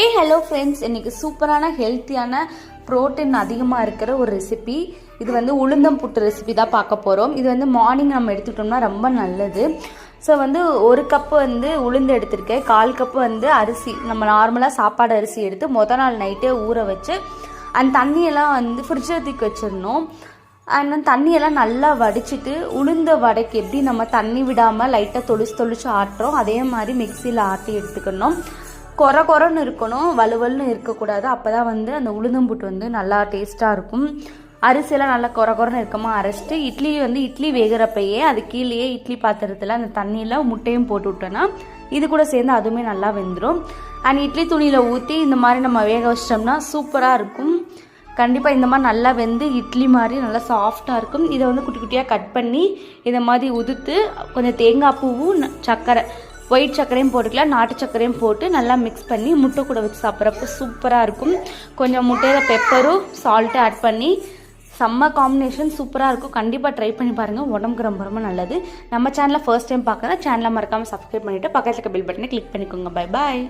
Hey hello friends, இன்றைக்கி சூப்பரான ஹெல்த்தியான ப்ரோட்டீன் அதிகமாக இருக்கிற ஒரு ரெசிபி. இது வந்து உளுந்தம் புட்டு ரெசிபி தான் பார்க்க போகிறோம். இது வந்து மார்னிங் நம்ம எடுத்துக்கிட்டோம்னா ரொம்ப நல்லது. ஸோ வந்து ஒரு கப்பு வந்து உளுந்து எடுத்திருக்கேன், 1/4 கப்பு வந்து அரிசி, நம்ம நார்மலாக சாப்பாடு அரிசி எடுத்து மொதல் நாள் நைட்டே ஊற வச்சு அந்த தண்ணியெல்லாம் வந்து ஃப்ரிட்ஜில் தூக்கி வச்சிடணும். அந்த தண்ணியெல்லாம் நல்லா வடிச்சிட்டு உளுந்த வடைக்கு எப்படி நம்ம தண்ணி விடாமல் லைட்டாக தொளிச்சு ஆட்டுறோம், அதே மாதிரி மிக்சியில் ஆட்டி எடுத்துக்கணும். கொரன்னு இருக்கணும், வலுவல்னு இருக்கக்கூடாது. அப்போ தான் வந்து அந்த உளுந்தம்புட்டு வந்து நல்லா டேஸ்ட்டாக இருக்கும். அரிசியெல்லாம் நல்லா கொரன்னு இருக்கமா அரைச்சிட்டு இட்லி வேகிறப்பையே அது கீழேயே இட்லி பாத்திரத்தில் அந்த தண்ணியில் முட்டையும் போட்டு விட்டோன்னா இது கூட சேர்ந்து அதுவுமே நல்லா வெந்துடும். அண்ட் இட்லி துணியில் ஊற்றி இந்த மாதிரி நம்ம வேக வச்சிட்டோம்னா சூப்பராக இருக்கும். கண்டிப்பாக இந்த மாதிரி நல்லா வெந்து இட்லி மாதிரி நல்லா சாஃப்டாக இருக்கும். இதை வந்து குட்டி குட்டியாக கட் பண்ணி இதை மாதிரி உதுத்து கொஞ்சம் தேங்காய் பூவும் சர்க்கரை, ஒயிட் சர்க்கரையும் போட்டுக்கலாம், நாட்டு சர்க்கரையும் போட்டு நல்லா மிக்ஸ் பண்ணி முட்டை கூட வச்சு சாப்பிட்றப்ப சூப்பராக இருக்கும். கொஞ்சம் முட்டையில் பெப்பரும் சால்ட்டும் ஆட் பண்ணி செம்ம காம்பினேஷன், சூப்பராக இருக்கும். கண்டிப்பாக ட்ரை பண்ணி பாருங்கள், உடம்புக்கு ரொம்ப ரொம்ப நல்லது. நம்ம சேனலை ஃபர்ஸ்ட் டைம் பார்க்குறேன், சேனலை மறக்காமல் சப்ஸ்கிரைப் பண்ணிவிட்டு பக்கத்தில் இருக்க பெல் பட்டனை கிளிக் பண்ணிக்கோங்க. Bye bye.